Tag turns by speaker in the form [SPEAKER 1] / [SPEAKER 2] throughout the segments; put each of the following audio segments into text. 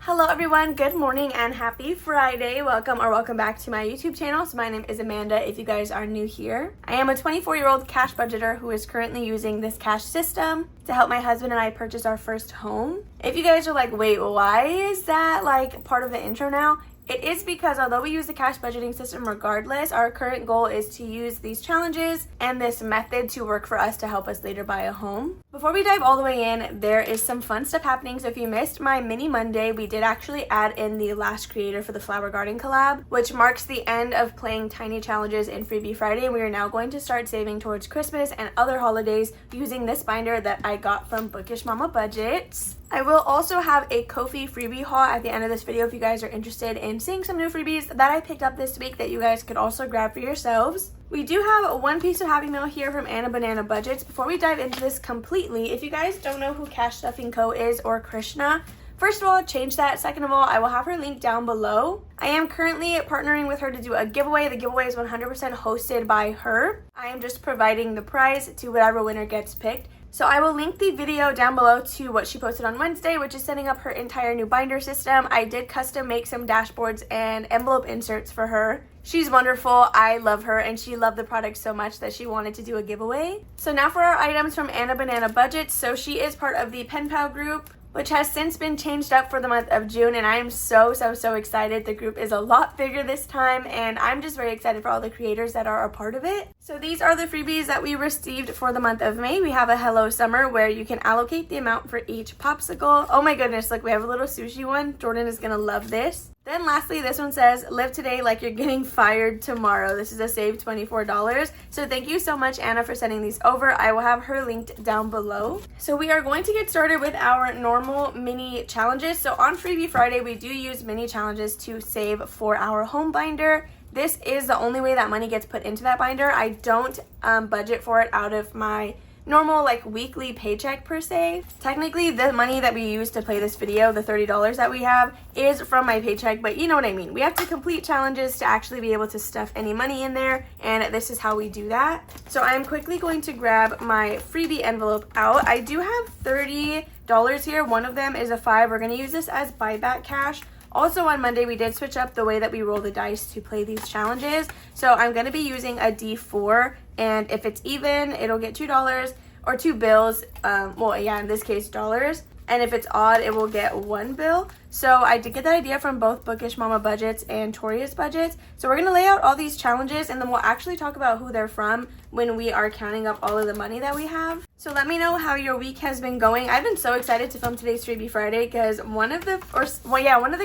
[SPEAKER 1] Hello everyone, good morning and happy Friday. Welcome back to my YouTube channel. So my name is Amanda if you guys are new here. I am a 24-year-old cash budgeter who is currently using this cash system to help my husband and I purchase our first home. If you guys are like, wait, why is that like part of the intro now? It is because although we use the cash budgeting system regardless, our current goal is to use these challenges and this method to work for us to help us later buy a home. Before we dive all the way in, there is some fun stuff happening. So if you missed my mini Monday, we did actually add in the last creator for the flower garden collab, which marks the end of playing tiny challenges in Freebie Friday. We are now going to start saving towards Christmas and other holidays using this binder that I got from Bookish Mama Budgets. I will also have a Ko-fi freebie haul at the end of this video if you guys are interested in seeing some new freebies that I picked up this week that you guys could also grab for yourselves. We do have one piece of Happy Mail here from Anna Banana Budgets. Before we dive into this completely, if you guys don't know who Cash Stuffing Co. is or Krishna, first of all, change that. Second of all, I will have her link down below. I am currently partnering with her to do a giveaway. The giveaway is 100% hosted by her. I am just providing the prize to whatever winner gets picked. So I will link the video down below to what she posted on Wednesday, which is setting up her entire new binder system. I did custom make some dashboards and envelope inserts for her. She's wonderful. I love her, and she loved the product so much that she wanted to do a giveaway. So now for our items from Anna Banana Budgets. So she is part of the Pen Pal group, which has since been changed up for the month of June, and I am so excited. The group is a lot bigger this time, and I'm just very excited for all the creators that are a part of it. So these are the freebies that we received for the month of May. We have a Hello Summer where you can allocate the amount for each popsicle. Oh my goodness, look, we have a little sushi one. Jordan is gonna love this. Then lastly, this one says, live today like you're getting fired tomorrow. This is a save $24. So thank you so much, Anna, for sending these over. I will have her linked down below. So we are going to get started with our normal mini challenges. So on Freebie Friday, we do use mini challenges to save for our home binder. This is the only way that money gets put into that binder. I don't budget for it out of my normal like weekly paycheck per se. Technically, the money that we use to play this video, the $30 that we have, is from my paycheck, but you know what I mean. We have to complete challenges to actually be able to stuff any money in there, and this is how we do that. So I'm quickly going to grab my freebie envelope out. I do have $30 here. One of them is a $5. We're going to use this as buyback cash. Also on Monday, we did switch up the way that we roll the dice to play these challenges. So I'm going to be using a D4, and if it's even, it'll get $2 or 2 bills. Well, yeah, in this case, dollars. And if it's odd, it will get 1 bill. So I did get that idea from both Bookish Mama Budgets and Toria's Budgets. So we're going to lay out all these challenges, and then we'll actually talk about who they're from when we are counting up all of the money that we have. So let me know how your week has been going. I've been so excited to film today's Freebie Friday because one of the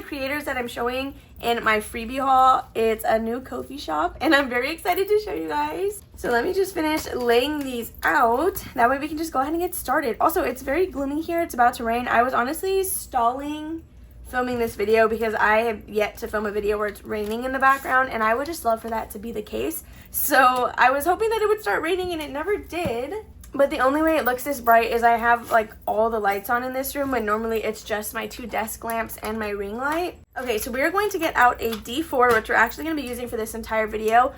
[SPEAKER 1] creators that I'm showing in my freebie haul, it's a new coffee shop, and I'm very excited to show you guys. So let me just finish laying these out. That way we can just go ahead and get started. Also, it's very gloomy here. It's about to rain. I was honestly stalling filming this video because I have yet to film a video where it's raining in the background, and I would just love for that to be the case. So I was hoping that it would start raining, and it never did. But the only way it looks this bright is I have like all the lights on in this room when normally it's just my 2 desk lamps and my ring light. Okay, so we are going to get out a D4, which we're actually going to be using for this entire video.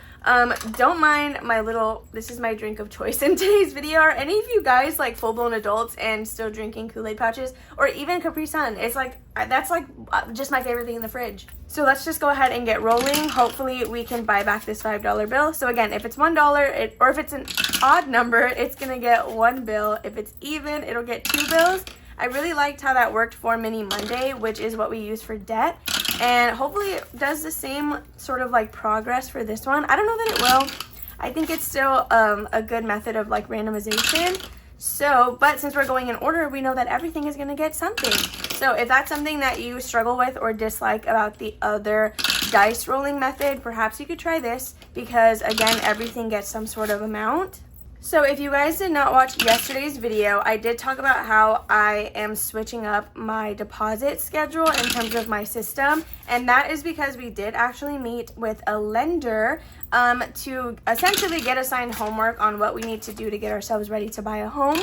[SPEAKER 1] Don't mind my little, this is my drink of choice in today's video. Are any of you guys like full-blown adults and still drinking Kool-Aid pouches? Or even Capri Sun? It's like, that's like just my favorite thing in the fridge. So let's just go ahead and get rolling. Hopefully we can buy back this $5 bill. So again, if it's $1, or if it's an odd number, it's going to get 1 bill. If it's even, it'll get 2 bills. I really liked how that worked for Mini Monday, which is what we use for debt. And hopefully it does the same sort of like progress for this one. I don't know that it will. I think it's still a good method of like randomization. So, but since we're going in order, we know that everything is going to get something. So if that's something that you struggle with or dislike about the other dice rolling method, perhaps you could try this because again, everything gets some sort of amount. So if you guys did not watch yesterday's video, I did talk about how I am switching up my deposit schedule in terms of my system. And that is because we did actually meet with a lender to essentially get assigned homework on what we need to do to get ourselves ready to buy a home.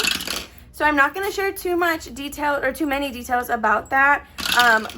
[SPEAKER 1] So I'm not going to share too much detail or too many details about that,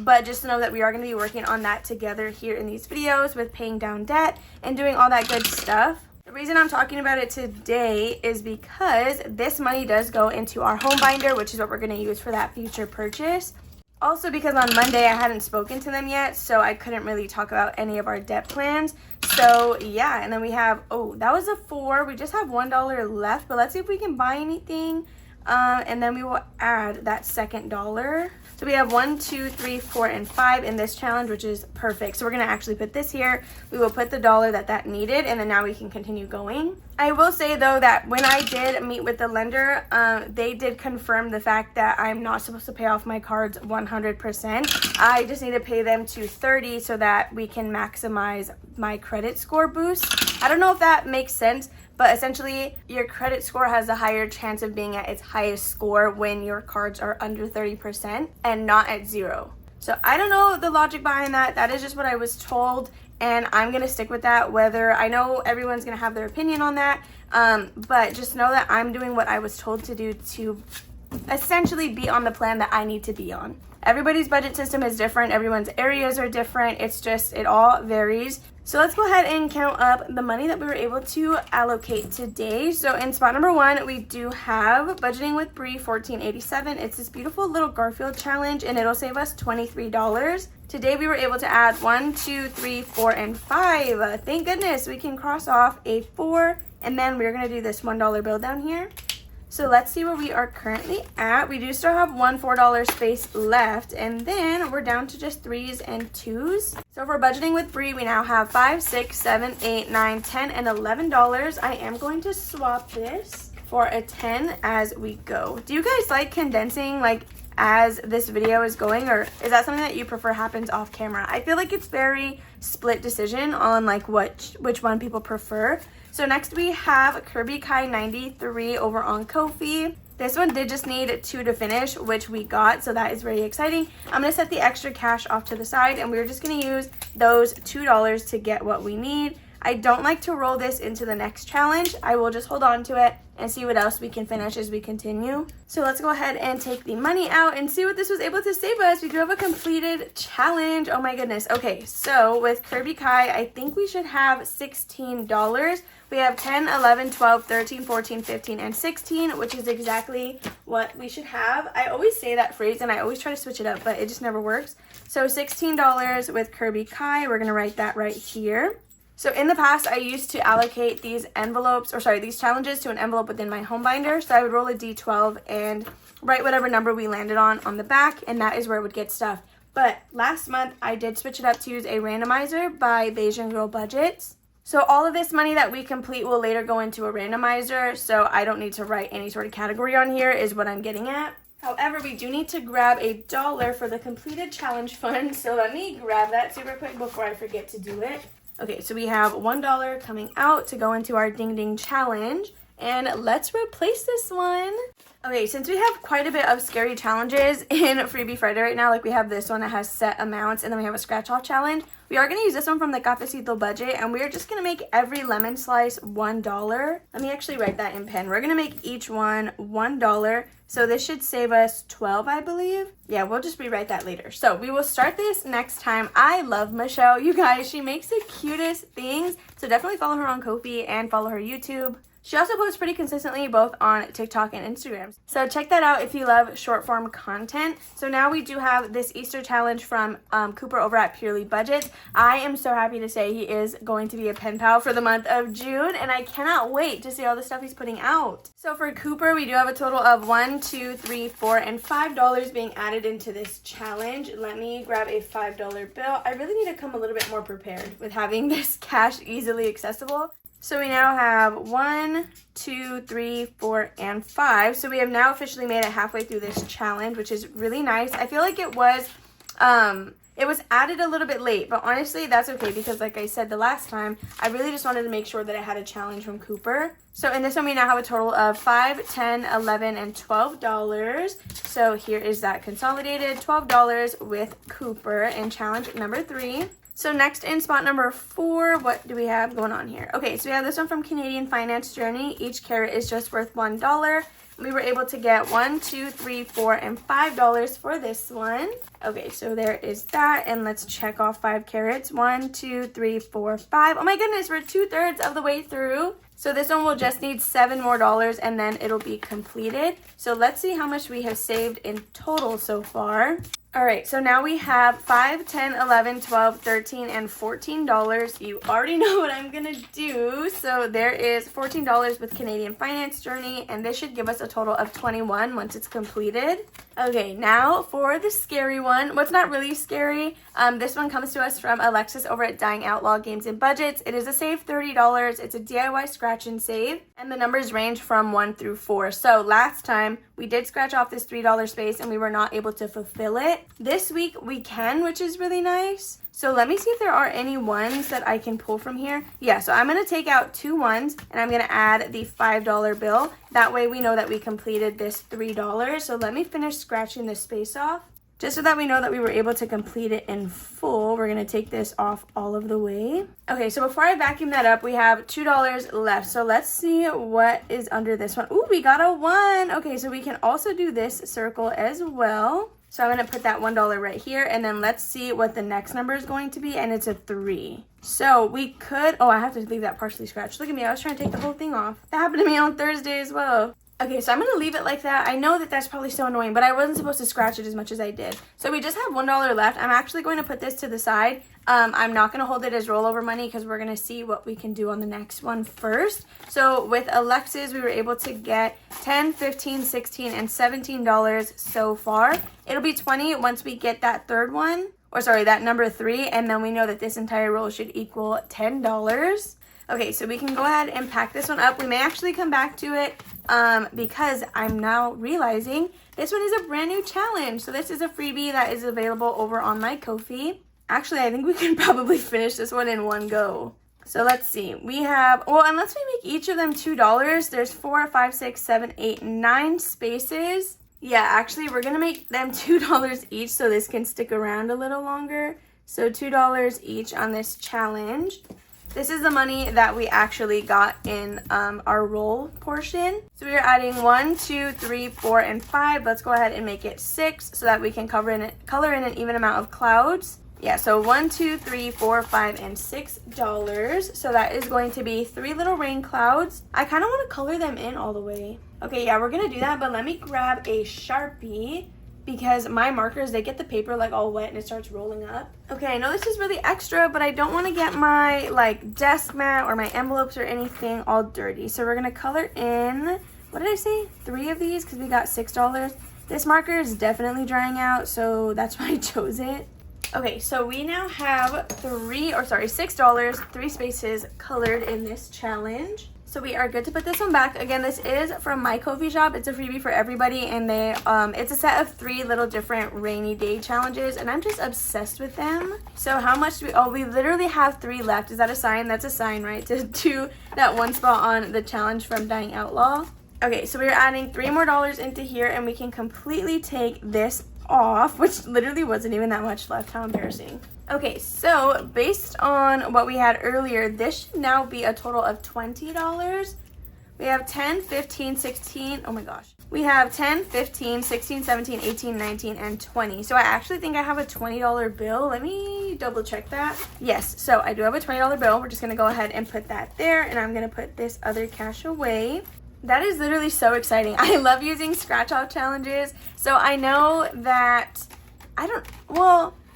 [SPEAKER 1] but just know that we are going to be working on that together here in these videos with paying down debt and doing all that good stuff. The reason I'm talking about it today is because this money does go into our home binder, which is what we're going to use for that future purchase. Also, because on Monday I hadn't spoken to them yet, so I couldn't really talk about any of our debt plans. So yeah, and then we have, oh, that was a 4. We just have $1 left, but let's see if we can buy anything. And then we will add that second dollar. So we have 1, 2, 3, 4, and 5 in this challenge, which is perfect. So we're gonna actually put this here. We will put the dollar that needed, and then now we can continue going. I will say though that when I did meet with the lender, they did confirm the fact that I'm not supposed to pay off my cards 100%. I just need to pay them to 30 so that we can maximize my credit score boost. I don't know if that makes sense, but essentially your credit score has a higher chance of being at its highest score when your cards are under 30% and not at 0. So I don't know the logic behind that. That is just what I was told, and I'm gonna stick with that. Whether, I know everyone's gonna have their opinion on that, but just know that I'm doing what I was told to do to essentially be on the plan that I need to be on. Everybody's budget system is different. Everyone's areas are different. It's just, it all varies. So let's go ahead and count up the money that we were able to allocate today. So in spot number 1, we do have Budgeting with Bree, $14.87. It's this beautiful little Garfield challenge, and it'll save us $23. Today we were able to add 1, 2, 3, 4, and 5. Thank goodness we can cross off a 4, and then we're gonna do this $1 bill down here. So let's see where we are currently at. We do still have one $4 space left, and then we're down to just 3s and 2s. So for Budgeting with Bree, we now have $5, $6, $7, $8, $9, $10, and $11. I am going to swap this for a 10 as we go. Do you guys like condensing like as this video is going, or is that something that you prefer happens off camera? I feel like it's very split decision on like which one people prefer. So next we have Kirby Kai 93 over on Ko-fi. This one did just need 2 to finish, which we got, so that is very exciting. I'm gonna set the extra cash off to the side, and we're just gonna use those $2 to get what we need. I don't like to roll this into the next challenge. I will just hold on to it and see what else we can finish as we continue. So let's go ahead and take the money out and see what this was able to save us. We do have a completed challenge. Oh my goodness. Okay, so with Kirby Kai, I think we should have $16. We have 10, 11, 12, 13, 14, 15, and 16, which is exactly what we should have. I always say that phrase and I always try to switch it up, but it just never works. So $16 with Kirby Kai. We're gonna write that right here. So in the past, I used to allocate these these challenges to an envelope within my home binder. So I would roll a D12 and write whatever number we landed on the back, and that is where it would get stuff. But last month, I did switch it up to use a randomizer by Bayesian Girl Budgets. So all of this money that we complete will later go into a randomizer, so I don't need to write any sort of category on here is what I'm getting at. However, we do need to grab $1 for the completed challenge fund, so let me grab that super quick before I forget to do it. Okay, so we have $1 coming out to go into our Ding Ding challenge, and let's replace this one. Okay, since we have quite a bit of scary challenges in Freebie Friday right now, like we have this one that has set amounts, and then we have a scratch off challenge, we are going to use this one from the Cafecito budget, and we are just going to make every lemon slice $1. Let me actually write that in pen. We're going to make each one $1. So this should save us 12, I believe. Yeah, we'll just rewrite that later. So we will start this next time. I love Michelle. You guys, she makes the cutest things. So definitely follow her on Ko-fi and follow her YouTube. She also posts pretty consistently both on TikTok and Instagram. So check that out if you love short form content. So now we do have this Easter challenge from Cooper over at Purely Budget. I am so happy to say he is going to be a pen pal for the month of June, and I cannot wait to see all the stuff he's putting out. So for Cooper, we do have a total of $1, $2, $3, $4, and $5 being added into this challenge. Let me grab a $5 bill. I really need to come a little bit more prepared with having this cash easily accessible. So we now have 1, 2, 3, 4, and 5. So we have now officially made it halfway through this challenge, which is really nice. I feel like it was added a little bit late, but honestly, that's okay because like I said the last time, I really just wanted to make sure that I had a challenge from Cooper. So in this one, we now have a total of $5, $10, $11, and $12. So here is that consolidated $12 with Cooper in challenge number 3. So next in spot number 4, what do we have going on here? Okay, so we have this one from Canadian Finance Journey. Each carrot is just worth $1. We were able to get 1, 2, 3, 4, and $5 for this one. Okay, so there is that, and let's check off 5 carrots. 1, 2, 3, 4, 5. Oh my goodness, we're 2/3 of the way through. So this one will just need $7 more and then it'll be completed. So let's see how much we have saved in total so far. All right, so now we have $5, $10, $11, $12, $13, and $14. You already know what I'm gonna do. So there is $14 with Canadian Finance Journey, and this should give us a total of $21 once it's completed. Okay, now for the scary one. What's not really scary, this one comes to us from Alexis over at Dying Outlaw Games and Budgets. It is a save $30. It's a DIY scratch and save, and the numbers range from 1 through 4. So last time we did scratch off this $3 space and we were not able to fulfill it. This week we can, which is really nice. So let me see if there are any ones that I can pull from here. Yeah, so I'm going to take out 2 ones and I'm going to add the $5 bill. That way we know that we completed this $3. So let me finish scratching this space off. Just so that we know that we were able to complete it in full, we're going to take this off all of the way. Okay, so before I vacuum that up, we have $2 left. So let's see what is under this one. Ooh, we got a 1. Okay, so we can also do this circle as well. So I'm going to put that $1 right here, and then let's see what the next number is going to be, and it's a 3. So we could, oh, I have to leave that partially scratched. Look at me, I was trying to take the whole thing off. That happened to me on Thursday as well. Okay, so I'm going to leave it like that. I know that that's probably so annoying, but I wasn't supposed to scratch it as much as I did. So we just have $1 left. I'm actually going to put this to the side. I'm not going to hold it as rollover money because we're going to see what we can do on the next one first. So with Alexis, we were able to get $10, $15, $16, and $17 so far. It'll be $20 once we get that third one, or sorry, that number 3, and then we know that this entire roll should equal $10. Okay, so we can go ahead and pack this one up. We may actually come back to it because I'm now realizing this one is a brand new challenge. So this is a freebie that is available over on my Ko-fi. Actually, I think we can probably finish this one in one go. So let's see. We have, well, unless we make each of them $2, there's 4, 5, 6, 7, 8, 9 spaces. Yeah, actually, we're going to make them $2 each so this can stick around a little longer. So $2 each on this challenge. This is the money that we actually got in our roll portion. So we are adding 1, 2, 3, 4, and 5. Let's go ahead and make it 6 so that we can color in an even amount of clouds. Yeah, so 1, 2, 3, 4, 5, and $6. So that is going to be 3 little rain clouds. I kind of want to color them in all the way. Okay, yeah, we're going to do that, but let me grab a Sharpie because my markers, they get the paper like all wet and it starts rolling up. Okay, I know this is really extra, but I don't want to get my like desk mat or my envelopes or anything all dirty. So we're going to color in, what did I say? 3 of these because we got $6. This marker is definitely drying out, so that's why I chose it. Okay, so we now have $6, 3 spaces colored in this challenge. So we are good to put this one back. Again, this is from my Ko-fi shop. It's a freebie for everybody, and they it's a set of 3 little different rainy day challenges, and I'm just obsessed with them. So how much do we, oh, we literally have 3 left. Is that a sign? That's a sign, right? To do that one spot on the challenge from Dying Outlaw. Okay, so we're adding $3 more into here, and we can completely take this off, which literally wasn't even that much left. How embarrassing. Okay, so based on what we had earlier, this should now be a total of $20. We have 10, 15, 16, oh my gosh. We have 10, 15, 16, 17, 18, 19, and 20. So I actually think I have a $20 bill. Let me double check that. Yes, so I do have a $20 bill. We're just gonna go ahead and put that there, and I'm gonna put this other cash away. That is literally so exciting. I love using scratch off challenges. So I know that,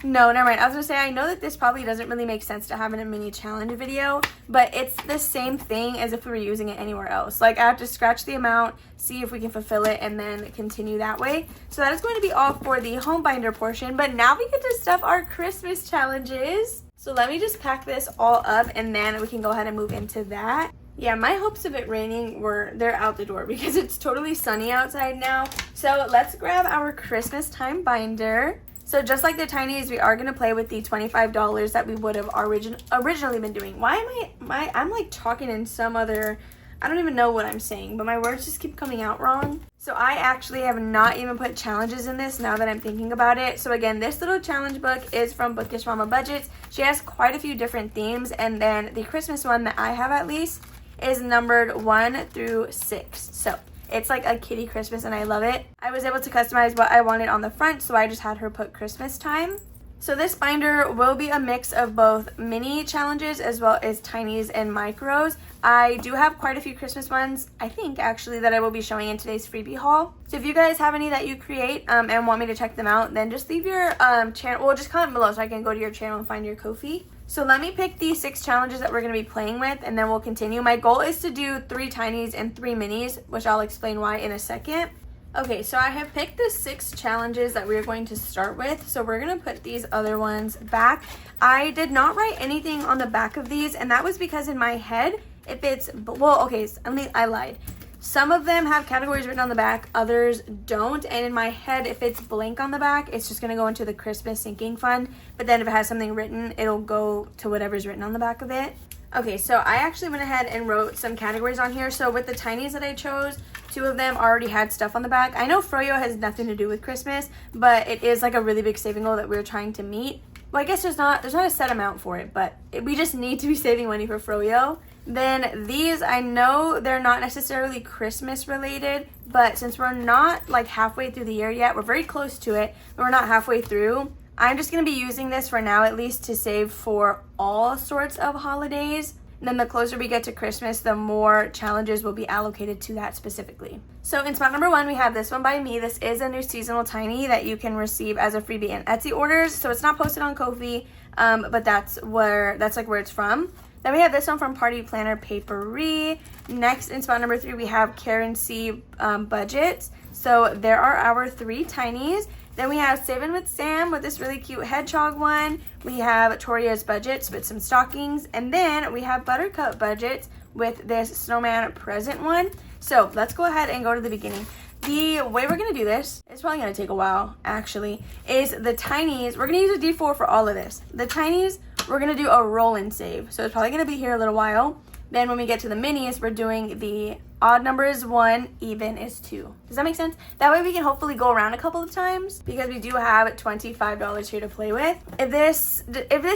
[SPEAKER 1] no, never mind. I was gonna say, I know that this probably doesn't really make sense to have in a mini challenge video, but it's the same thing as if we were using it anywhere else. Like, I have to scratch the amount, see if we can fulfill it, and then continue that way. So that is going to be all for the home binder portion, but now we get to stuff our Christmas challenges. So let me just pack this all up, and then we can go ahead and move into that. Yeah, my hopes of it raining they're out the door because it's totally sunny outside now. So let's grab our Christmas time binder. So just like the tinies, we are going to play with the $25 that we would have originally been doing. Why am I'm like talking in some other, I don't even know what I'm saying, but my words just keep coming out wrong. So I actually have not even put challenges in this now that I'm thinking about it. So again, this little challenge book is from Bookish Mama Budgets. She has quite a few different themes, and then the Christmas one that I have at least is numbered 1 through 6. So it's like a kitty Christmas, and I love it. I was able to customize what I wanted on the front, so I just had her put Christmas time. So this binder will be a mix of both mini challenges as well as tinies and micros. I do have quite a few Christmas ones, I think actually, that I will be showing in today's freebie haul. So if you guys have any that you create and want me to check them out, then just leave your channel, well, just comment below so I can go to your channel and find your Ko-fi. So let me pick these 6 challenges that we're going to be playing with, and then we'll continue. My goal is to do 3 tinies and 3 minis, which I'll explain why in a second. Okay, so I have picked the 6 challenges that we're going to start with. So we're going to put these other ones back. I did not write anything on the back of these, and that was because in my head, if it's, well, okay, I lied. Some of them have categories written on the back, others don't. And in my head, if it's blank on the back, it's just going to go into the Christmas sinking fund. But then if it has something written, it'll go to whatever's written on the back of it. Okay, so I actually went ahead and wrote some categories on here. So with the tinies that I chose, 2 of them already had stuff on the back. I know Froyo has nothing to do with Christmas, but it is like a really big saving goal that we're trying to meet. Well, I guess there's not a set amount for it, but we just need to be saving money for Froyo. Then these, I know they're not necessarily Christmas related, but since we're not like halfway through the year yet, we're very close to it, but we're not halfway through. I'm just going to be using this for now at least to save for all sorts of holidays. And then the closer we get to Christmas, the more challenges will be allocated to that specifically. So in spot number 1, we have this one by me. This is a new seasonal tiny that you can receive as a freebie in Etsy orders. So it's not posted on Ko-fi, but that's where it's from. Then we have this one from Party Planner Papery. Next, in spot number 3, we have Karen C. Budgets. So there are our 3 tinies. Then we have Savin' with Sam with this really cute hedgehog one. We have Toria's Budgets with some stockings. And then we have Buttercup Budgets with this snowman present one. So let's go ahead and go to the beginning. The way we're going to do this, it's probably going to take a while actually, is the tinies. We're going to use a D4 for all of this. The tinies, we're going to do a roll and save. So it's probably going to be here a little while. Then when we get to the minis, we're doing the odd number is 1, even is 2. Does that make sense? That way we can hopefully go around a couple of times because we do have $25 here to play with. If this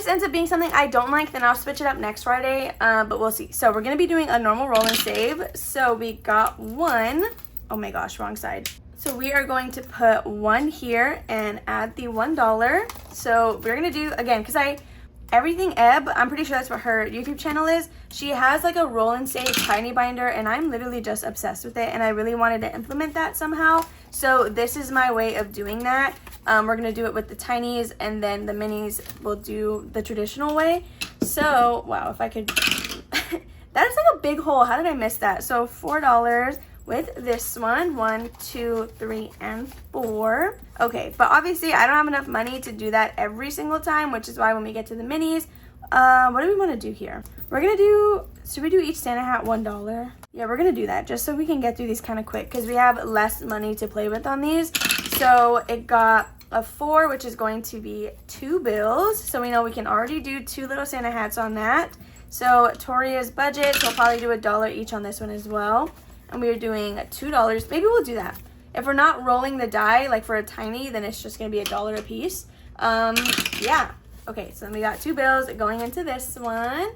[SPEAKER 1] ends up being something I don't like, then I'll switch it up next Friday, but we'll see. So we're going to be doing a normal roll and save. So we got 1. Oh my gosh, wrong side. So we are going to put 1 here and add the $1. So we're going to do, again, because Everything Ebb, I'm pretty sure that's what her YouTube channel is. She has like a roll and save tiny binder, and I'm literally just obsessed with it, and I really wanted to implement that somehow. So this is my way of doing that. We're gonna do it with the tinies, and then the minis will do the traditional way. So wow, if I could that is like a big hole. How did I miss that? So $4 with this one. 1, 2, 3, and 4. Okay, but obviously I don't have enough money to do that every single time, which is why when we get to the minis, what do we want to do here? We're gonna do, should we do each Santa hat $1? Yeah, we're gonna do that just so we can get through these kind of quick because we have less money to play with on these. So it got a 4, which is going to be 2 bills. So we know we can already do 2 little Santa hats on that. So Toria's Budget, so we'll probably do $1 each on this one as well. And we are doing $2. Maybe we'll do that. If we're not rolling the die, like for a tiny, then it's just going to be $1 a piece. Yeah. Okay, so then we got 2 bills going into this one.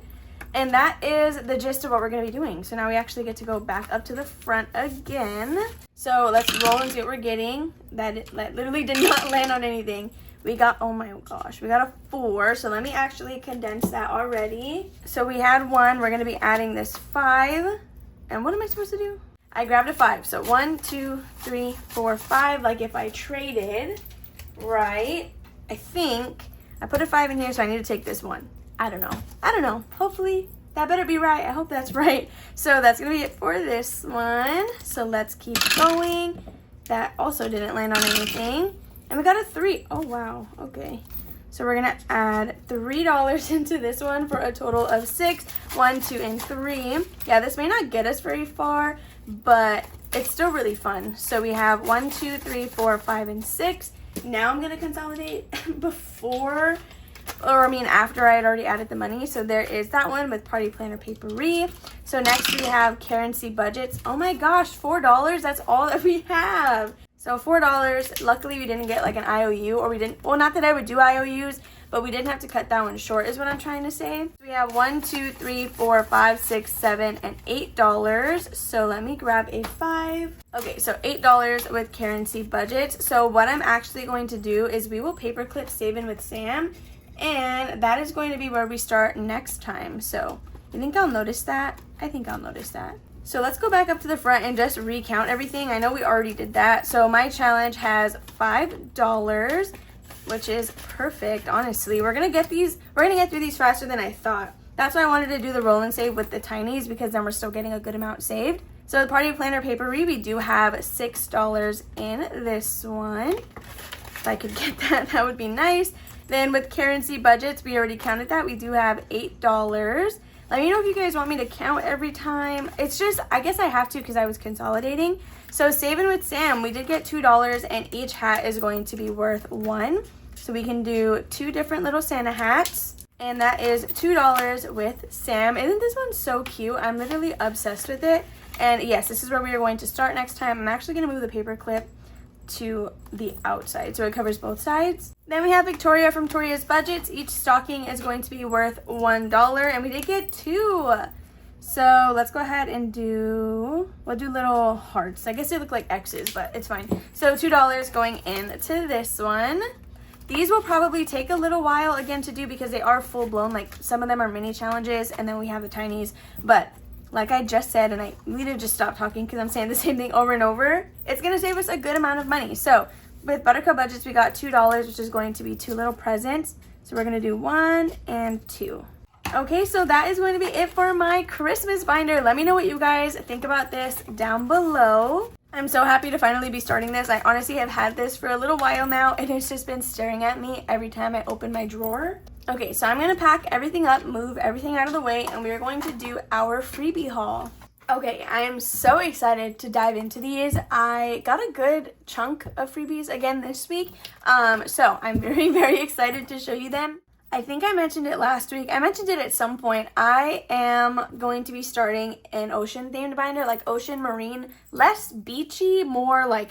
[SPEAKER 1] And that is the gist of what we're going to be doing. So now we actually get to go back up to the front again. So let's roll and see what we're getting. That literally did not land on anything. We got, oh my gosh, we got a 4. So let me actually condense that already. So we had 1. We're going to be adding this 5. And what am I supposed to do? I grabbed a 5. So 1, 2, 3, 4, 5. Like if I traded, right? I think I put a 5 in here, so I need to take this one. I don't know. Hopefully that better be right. I hope that's right. So that's going to be it for this one. So let's keep going. That also didn't land on anything. And we got a 3. Oh, wow. Okay. So we're going to add $3 into this one for a total of 6. 1, 2, and 3. Yeah, this may not get us very far, but it's still really fun. So we have 1, 2, 3, 4, 5, and 6. Now I'm going to consolidate after I had already added the money. So there is that one with Party Planner Papery. So next we have Karen C. Budgets. Oh my gosh, $4. That's all that we have. So $4. Luckily we didn't get like an IOU, or we didn't, well, not that I would do IOUs, but we didn't have to cut that one short is what I'm trying to say. We have $1, 2, 3, 4, 5, 6, 7, and $8. So let me grab a 5. Okay, so $8 with currency budget. So what I'm actually going to do is we will paperclip Saving with Sam, and that is going to be where we start next time. So you think I'll notice that? I think I'll notice that. So let's go back up to the front and just recount everything. I know we already did that. So my challenge has $5, which is perfect, honestly. We're gonna get through these faster than I thought. That's why I wanted to do the roll and save with the tinies, because then we're still getting a good amount saved. So the party planner papery, we do have $6 in this one. If I could get that, that would be nice. Then with currency budgets, we already counted that. We do have $8. Let me know if you guys want me to count every time. It's just, I guess I have to because I was consolidating. So Saving with Sam, we did get $2, and each hat is going to be worth $1. So we can do 2 different little Santa hats, and that is $2 with Sam. Isn't this one so cute? I'm literally obsessed with it. And yes, this is where we are going to start next time. I'm actually going to move the paper clip to the outside so it covers both sides. Then we have Victoria from Toria's Budgets. Each stocking is going to be worth $1, and we did get 2. So let's go ahead and we'll do little hearts. I guess they look like X's, but it's fine. So $2 going into this one. These will probably take a little while again to do because they are full blown. Like some of them are mini challenges, and then we have the tinies. But like I just said, and I need to just stop talking because I'm saying the same thing over and over, it's going to save us a good amount of money. So with Buttercup Budgets, we got $2, which is going to be 2 little presents. So we're going to do 1 and 2. Okay, so that is going to be it for my Christmas binder. Let me know what you guys think about this down below. I'm so happy to finally be starting this. I honestly have had this for a little while now, and it's just been staring at me every time I open my drawer. Okay, so I'm going to pack everything up, move everything out of the way, and we're going to do our freebie haul. Okay, I am so excited to dive into these. I got a good chunk of freebies again this week, so I'm very, very excited to show you them. I think I mentioned it last week. I mentioned it at some point. I am going to be starting an ocean themed binder, like ocean marine, less beachy, more like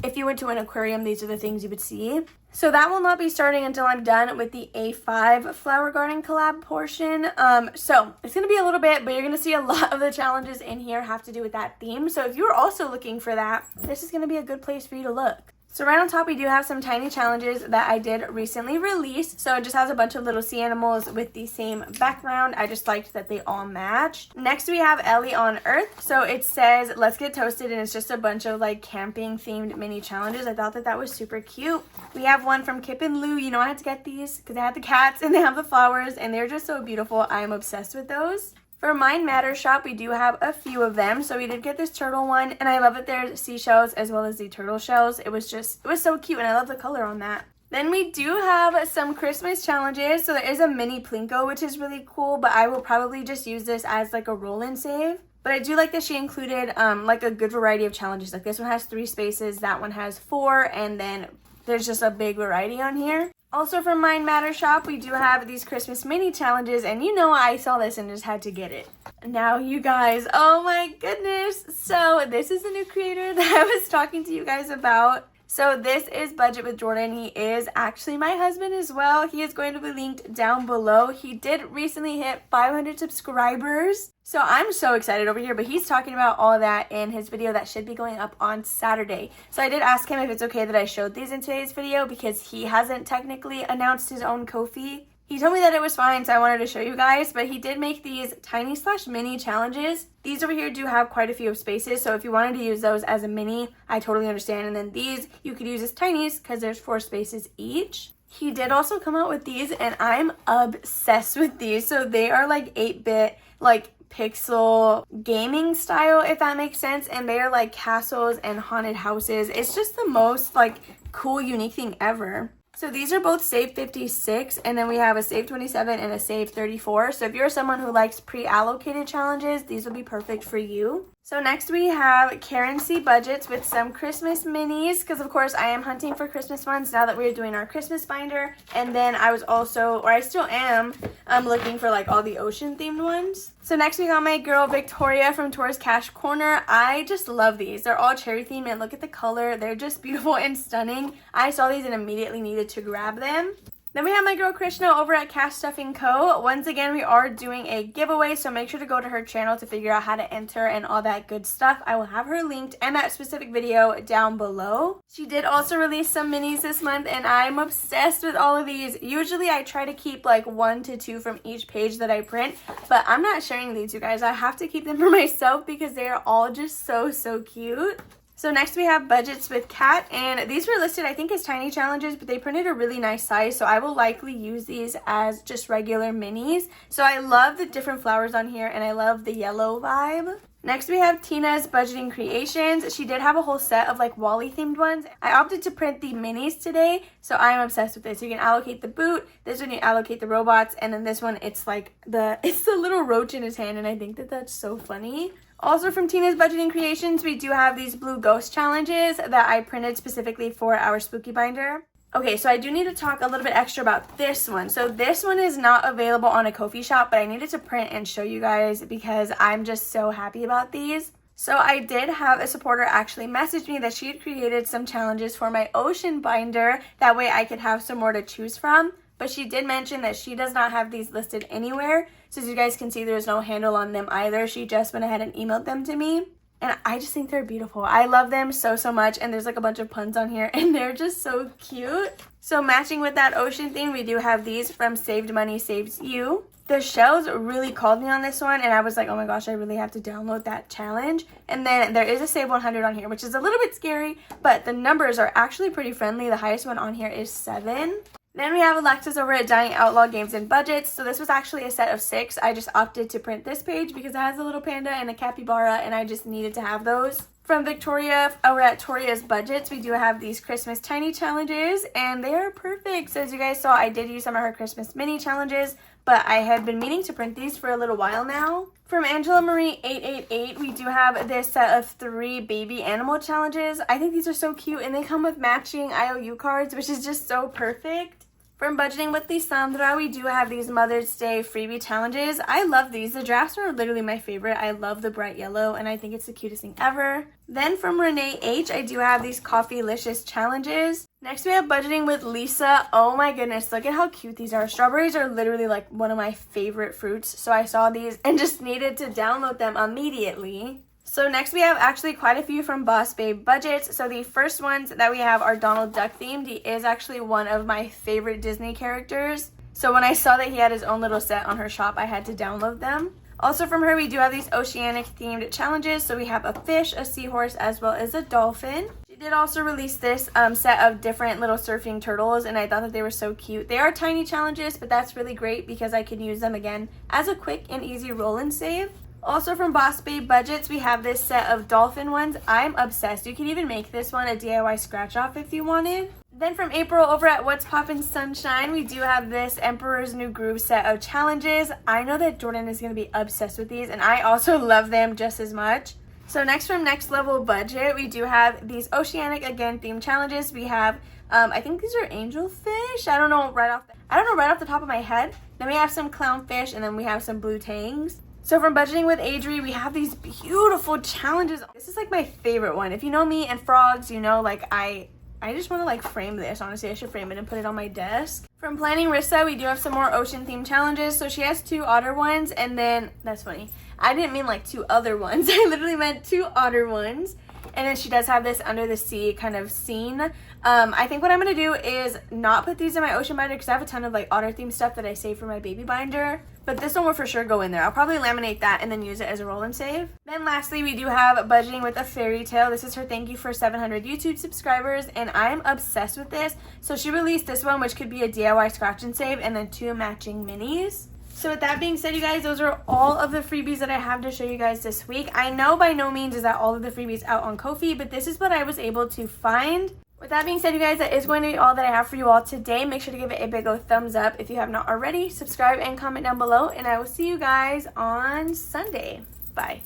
[SPEAKER 1] if you went to an aquarium, these are the things you would see. So that will not be starting until I'm done with the A5 Flower Garden collab portion. So it's going to be a little bit, but you're going to see a lot of the challenges in here have to do with that theme. So if you're also looking for that, this is going to be a good place for you to look. So right on top, we do have some tiny challenges that I did recently release. So it just has a bunch of little sea animals with the same background. I just liked that they all matched. Next, we have Ellie on Earth. So it says, let's get toasted, and it's just a bunch of like camping themed mini challenges. I thought that that was super cute. We have one from Kip and Lou. You know I had to get these because they have the cats and they have the flowers, and they're just so beautiful. I am obsessed with those. For Mind Matter shop, we do have a few of them. So we did get this turtle one, and I love that there's seashells as well as the turtle shells. It was so cute, and I love the color on that. Then we do have some Christmas challenges. So there is a mini Plinko, which is really cool, but I will probably just use this as like a roll and save. But I do like that she included like a good variety of challenges. Like this one has 3 spaces, that one has 4, and then there's just a big variety on here. Also from Mind Matter shop, we do have these Christmas mini challenges, and you know I saw this and just had to get it. Now you guys, oh my goodness. So this is the new creator that I was talking to you guys about. So this is Budget with Jordan. He is actually my husband as well. He is going to be linked down below. He did recently hit 500 subscribers. So I'm so excited over here, but he's talking about all that in his video that should be going up on Saturday. So I did ask him if it's okay that I showed these in today's video because he hasn't technically announced his own Ko-fi. He told me that it was fine, so I wanted to show you guys, but he did make these tiny/mini challenges. These over here do have quite a few spaces, so if you wanted to use those as a mini, I totally understand. And then these you could use as tinies because there's 4 spaces each. He did also come out with these, and I'm obsessed with these. So they are like 8-bit, like pixel gaming style, if that makes sense, and they are like castles and haunted houses. It's just the most like cool, unique thing ever. So these are both Save 56, and then we have a Save 27 and a Save 34. So if you're someone who likes pre-allocated challenges, these will be perfect for you. So next we have currency budgets with some Christmas minis, because of course I am hunting for Christmas ones now that we're doing our Christmas binder. And then I was also, or I still am, looking for like all the ocean themed ones. So next we got my girl Victoria from Tori's Cash Corner. I just love these. They're all cherry themed, and look at the color. They're just beautiful and stunning. I saw these and immediately needed to grab them. Then we have my girl Krishna over at Cash Stuffing Co. Once again, we are doing a giveaway, so make sure to go to her channel to figure out how to enter and all that good stuff. I will have her linked and that specific video down below. She did also release some minis this month, and I'm obsessed with all of these. Usually I try to keep like 1 to 2 from each page that I print, but I'm not sharing these, you guys. I have to keep them for myself because they are all just so cute. So next we have Budgets with Cat, and these were listed I think as tiny challenges, but they printed a really nice size, so I will likely use these as just regular minis. So I love the different flowers on here, and I love the yellow vibe. Next we have Tina's Budgeting Creations. She did have a whole set of like Wally themed ones. I opted to print the minis today, so I'm obsessed with this. You can allocate the boot, this one you allocate the robots, and then this one it's like the little roach in his hand, and I think that that's so funny. Also from Tina's Budgeting Creations, we do have these blue ghost challenges that I printed specifically for our spooky binder. Okay, so I do need to talk a little bit extra about this one. So this one is not available on a Ko-fi shop, but I needed to print and show you guys because I'm just so happy about these. So I did have a supporter actually message me that she had created some challenges for my ocean binder. That way I could have some more to choose from. But she did mention that she does not have these listed anywhere. So as you guys can see, there's no handle on them either. She just went ahead and emailed them to me. And I just think they're beautiful. I love them so much. And there's like a bunch of puns on here, and they're just so cute. So matching with that ocean theme, we do have these from Saved Money Saves You. The shells really called me on this one, and I was like, oh my gosh, I really have to download that challenge. And then there is a Save 100 on here, which is a little bit scary, but the numbers are actually pretty friendly. The highest one on here is 7. Then we have Alexis over at Dying Outlaw Games and Budgets. So this was actually a set of 6. I just opted to print this page because it has a little panda and a capybara, and I just needed to have those. From Victoria over at Toria's Budgets, we do have these Christmas tiny challenges, and they are perfect. So as you guys saw, I did use some of her Christmas mini challenges, but I had been meaning to print these for a little while now. From Angela Marie 888, we do have this set of 3 baby animal challenges. I think these are so cute, and they come with matching IOU cards, which is just so perfect. From Budgeting with Lisandra, we do have these Mother's Day freebie challenges. I love these. The drafts are literally my favorite. I love the bright yellow, and I think it's the cutest thing ever. Then from Renee H, I do have these Coffeelicious challenges. Next, we have Budgeting with Lisa. Oh my goodness, look at how cute these are. Strawberries are literally like one of my favorite fruits, so I saw these and just needed to download them immediately. So next we have actually quite a few from Boss Babe Budgets. So the first ones that we have are Donald Duck themed. He is actually one of my favorite Disney characters. So when I saw that he had his own little set on her shop, I had to download them. Also from her, we do have these oceanic themed challenges. So we have a fish, a seahorse, as well as a dolphin. She did also release this set of different little surfing turtles, and I thought that they were so cute. They are tiny challenges, but that's really great because I can use them again as a quick and easy roll and save. Also from Boss Babe Budgets, we have this set of dolphin ones. I'm obsessed. You can even make this one a DIY scratch off if you wanted. Then from April over at What's Poppin' Sunshine, we do have this Emperor's New Groove set of challenges. I know that Jordan is going to be obsessed with these, and I also love them just as much. So next from Next Level Budget, we do have these Oceanic again themed challenges. We have I think these are angelfish. I don't know right off the top of my head. Then we have some clownfish, and then we have some blue tangs. So from Budgeting with Adri, we have these beautiful challenges. This is like my favorite one. If you know me and frogs, you know like I just want to like frame this. Honestly, I should frame it and put it on my desk. From Planning Rissa, we do have some more ocean themed challenges. So she has 2 otter ones, and then that's funny. I didn't mean like 2 other ones. I literally meant 2 otter ones. And then she does have this under the sea kind of scene. I think what I'm going to do is not put these in my ocean binder because I have a ton of like otter themed stuff that I save for my baby binder. But this one will for sure go in there. I'll probably laminate that and then use it as a roll and save. Then lastly, we do have Budgeting with a Fairy Tale. This is her thank you for 700 YouTube subscribers, and I'm obsessed with this. So she released this one, which could be a DIY scratch and save, and then 2 matching minis. So with that being said, you guys, those are all of the freebies that I have to show you guys this week. I know by no means is that all of the freebies out on Ko-fi, but this is what I was able to find. With that being said, you guys, that is going to be all that I have for you all today. Make sure to give it a big old thumbs up if you have not already. Subscribe and comment down below, and I will see you guys on Sunday. Bye.